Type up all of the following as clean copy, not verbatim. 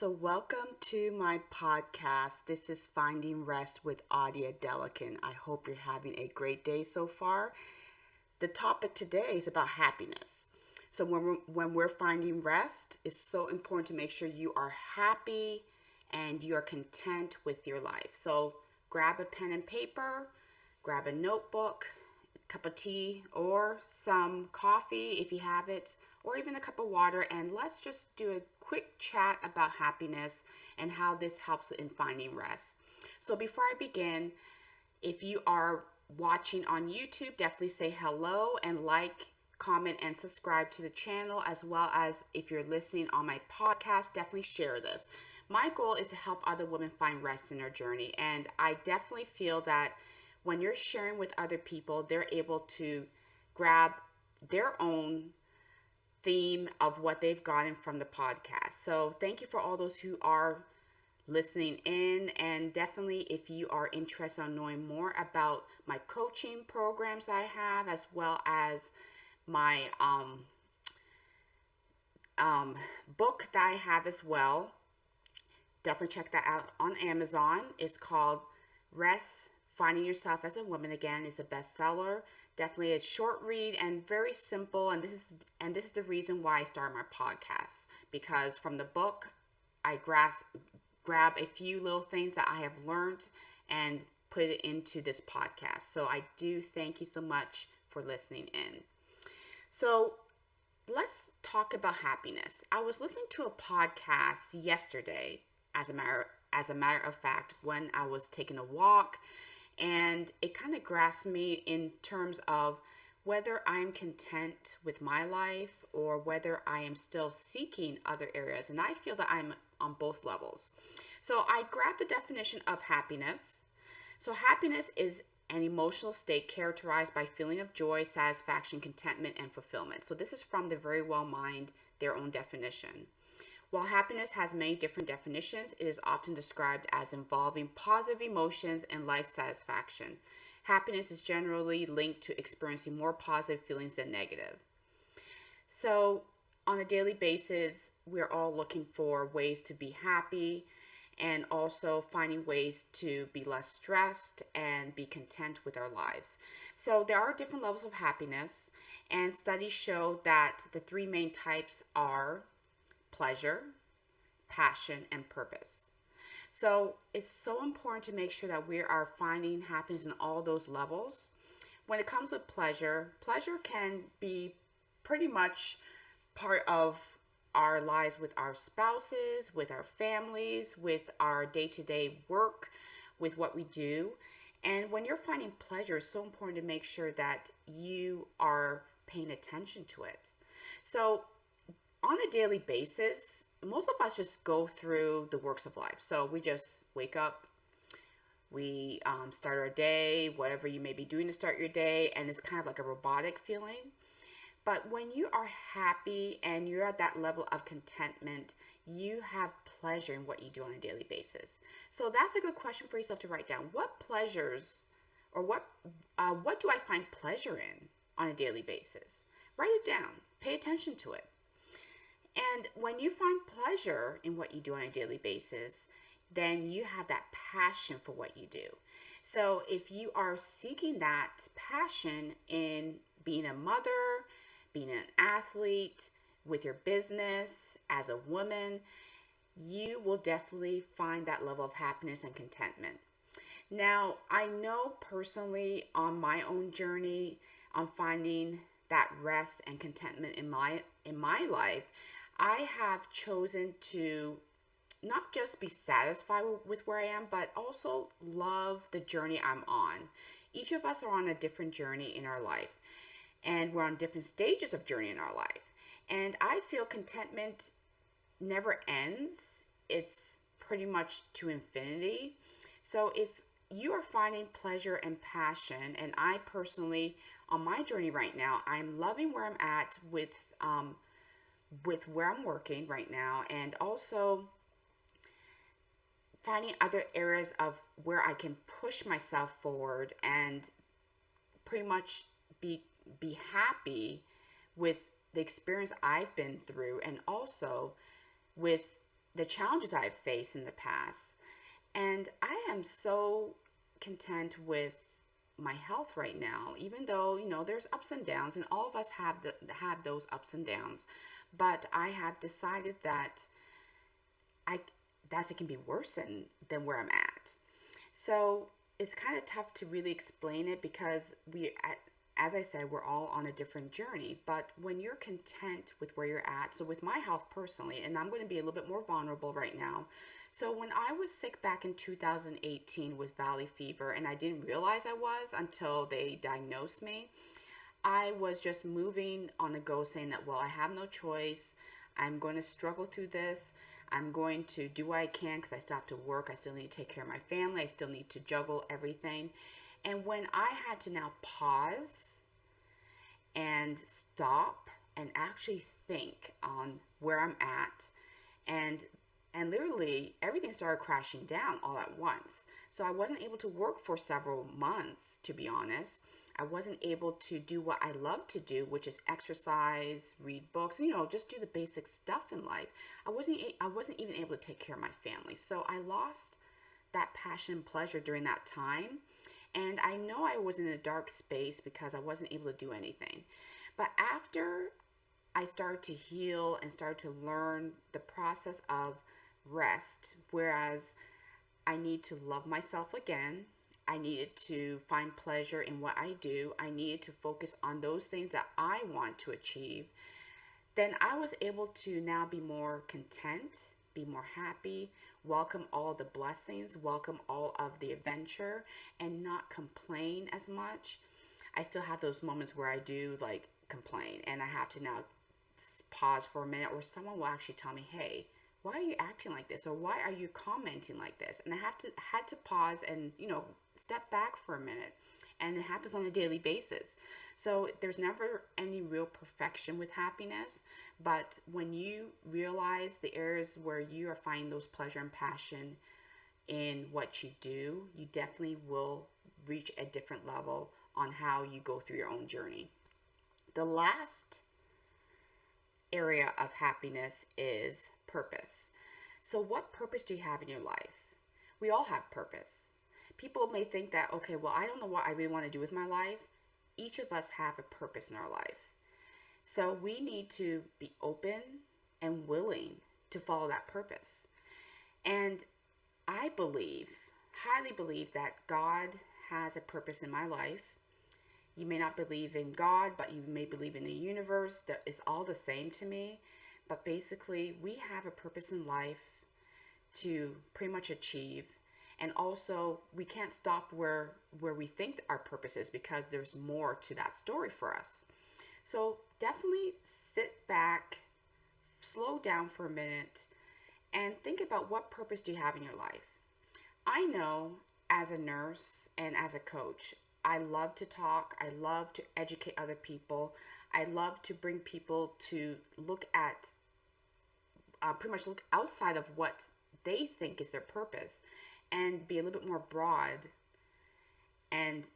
So, welcome to my podcast. This is Finding Rest with Adia Delican. I hope you're having a great day so far. The topic today is about happiness. So, when we're finding rest, it's so important to make sure you are happy and you are content with your life. So, grab a pen and paper, grab a notebook, a cup of tea, or some coffee if you have it, or even a cup of water, and let's just do a quick chat about happiness and how this helps in finding rest. So before I begin, if you are watching on YouTube, definitely say hello and like, comment, and subscribe to the channel, as well as if you're listening on my podcast, definitely share this. My goal is to help other women find rest in their journey, and I definitely feel that when you're sharing with other people, they're able to grab their own theme of what they've gotten from the podcast. So thank you for all those who are listening in, and definitely if you are interested in knowing more about my coaching programs I have, as well as my book that I have as well, definitely check that out on Amazon. It's called Rest, Finding Yourself as a Woman. Again, it's a bestseller. Definitely a short read and very simple. And this is the reason why I started my podcast, because from the book I grab a few little things that I have learned and put it into this podcast. So I do thank you so much for listening in. So let's talk about happiness. I was listening to a podcast yesterday, as a matter of fact, when I was taking a walk, and it kind of grasped me in terms of whether I'm content with my life or whether I am still seeking other areas. And I feel that I'm on both levels. So I grabbed the definition of happiness. So happiness is an emotional state characterized by feeling of joy, satisfaction, contentment, and fulfillment. So this is from the Very Well Mind, their own definition. While happiness has many different definitions, it is often described as involving positive emotions and life satisfaction. Happiness is generally linked to experiencing more positive feelings than negative. So, on a daily basis, we're all looking for ways to be happy and also finding ways to be less stressed and be content with our lives. So, there are different levels of happiness, and studies show that the three main types are pleasure, passion, and purpose. So it's so important to make sure that we are finding happiness in all those levels. When it comes with pleasure, pleasure can be pretty much part of our lives with our spouses, with our families, with our day-to-day work, with what we do. And when you're finding pleasure, it's so important to make sure that you are paying attention to it. So on a daily basis, most of us just go through the works of life. So we just wake up, we start our day, whatever you may be doing to start your day, and it's kind of like a robotic feeling. But when you are happy and you're at that level of contentment, you have pleasure in what you do on a daily basis. So that's a good question for yourself to write down. What pleasures or what do I find pleasure in on a daily basis? Write it down. Pay attention to it. And when you find pleasure in what you do on a daily basis, then you have that passion for what you do. So if you are seeking that passion in being a mother, being an athlete, with your business, as a woman, you will definitely find that level of happiness and contentment. Now, I know personally on my own journey on finding that rest and contentment in my life, I have chosen to not just be satisfied with where I am, but also love the journey I'm on. Each of us are on a different journey in our life, and we're on different stages of journey in our life. And I feel contentment never ends. It's pretty much to infinity. So if you are finding pleasure and passion, and I personally, on my journey right now, I'm loving where I'm at with where I'm working right now, and also finding other areas of where I can push myself forward and pretty much be happy with the experience I've been through, and also with the challenges I've faced in the past. And I am so content with my health right now, even though, there's ups and downs, and all of us have those ups and downs. But I have decided that I it can be worse than where I'm at. So it's kind of tough to really explain it because as I said, we're all on a different journey. But when you're content with where you're at, so with my health personally, and I'm going to be a little bit more vulnerable right now. So when I was sick back in 2018 with valley fever, and I didn't realize I was until they diagnosed me, I was just moving on the go saying that, well, I have no choice. I'm going to struggle through this. I'm going to do what I can because I still have to work. I still need to take care of my family. I still need to juggle everything. And when I had to now pause and stop and actually think on where I'm at, and literally everything started crashing down all at once. So I wasn't able to work for several months, to be honest. I wasn't able to do what I love to do, which is exercise, read books, just do the basic stuff in life. I wasn't even able to take care of my family. So I lost that passion and pleasure during that time. And I know I was in a dark space because I wasn't able to do anything. But after I started to heal and started to learn the process of rest, whereas I need to love myself again. I needed to find pleasure in what I do. I needed to focus on those things that I want to achieve. Then I was able to now be more content, be more happy, welcome all the blessings, welcome all of the adventure, and not complain as much. I still have those moments where I do like complain, and I have to now pause for a minute, or someone will actually tell me, hey, why are you acting like this, or why are you commenting like this? And I had to pause and step back for a minute. And it happens on a daily basis. So there's never any real perfection with happiness, but when you realize the areas where you are finding those pleasure and passion in what you do, you definitely will reach a different level on how you go through your own journey. The last area of happiness is purpose. So what purpose do you have in your life? We all have purpose. People may think that, okay, well, I don't know what I really want to do with my life. Each of us have a purpose in our life. So we need to be open and willing to follow that purpose. And I highly believe that God has a purpose in my life. You may not believe in God, but you may believe in the universe. That is all the same to me. But basically, we have a purpose in life to pretty much achieve. And also, we can't stop where we think our purpose is, because there's more to that story for us. So definitely sit back, slow down for a minute, and think about what purpose do you have in your life. I know as a nurse and as a coach, I love to talk. I love to educate other people. I love to bring people to look at, pretty much look outside of what they think is their purpose, and be a little bit more broad, and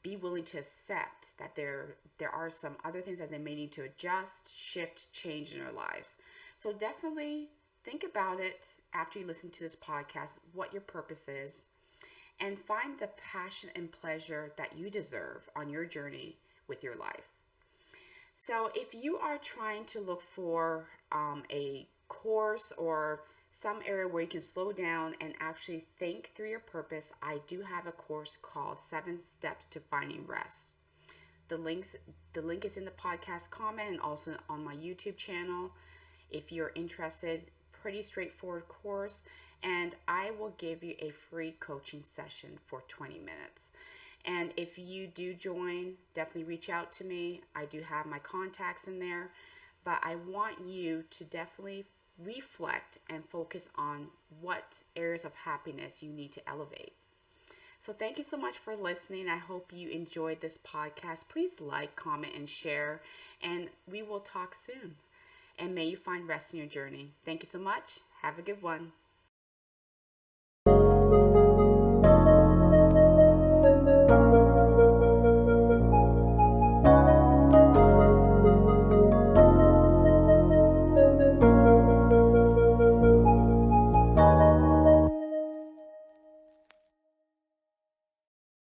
be willing to accept that there are some other things that they may need to adjust, shift, change in their lives. So definitely think about it after you listen to this podcast, what your purpose is, and find the passion and pleasure that you deserve on your journey with your life. So if you are trying to look for a course or some area where you can slow down and actually think through your purpose, I do have a course called 7 Steps to Finding Rest. The link is in the podcast comment and also on my YouTube channel. If you're interested, pretty straightforward course, and I will give you a free coaching session for 20 minutes. And if you do join, definitely reach out to me. I do have my contacts in there, but I want you to definitely reflect and focus on what areas of happiness you need to elevate. So thank you so much for listening. I hope you enjoyed this podcast. Please like, comment, and share, and we will talk soon. And may you find rest in your journey. Thank you so much. Have a good one.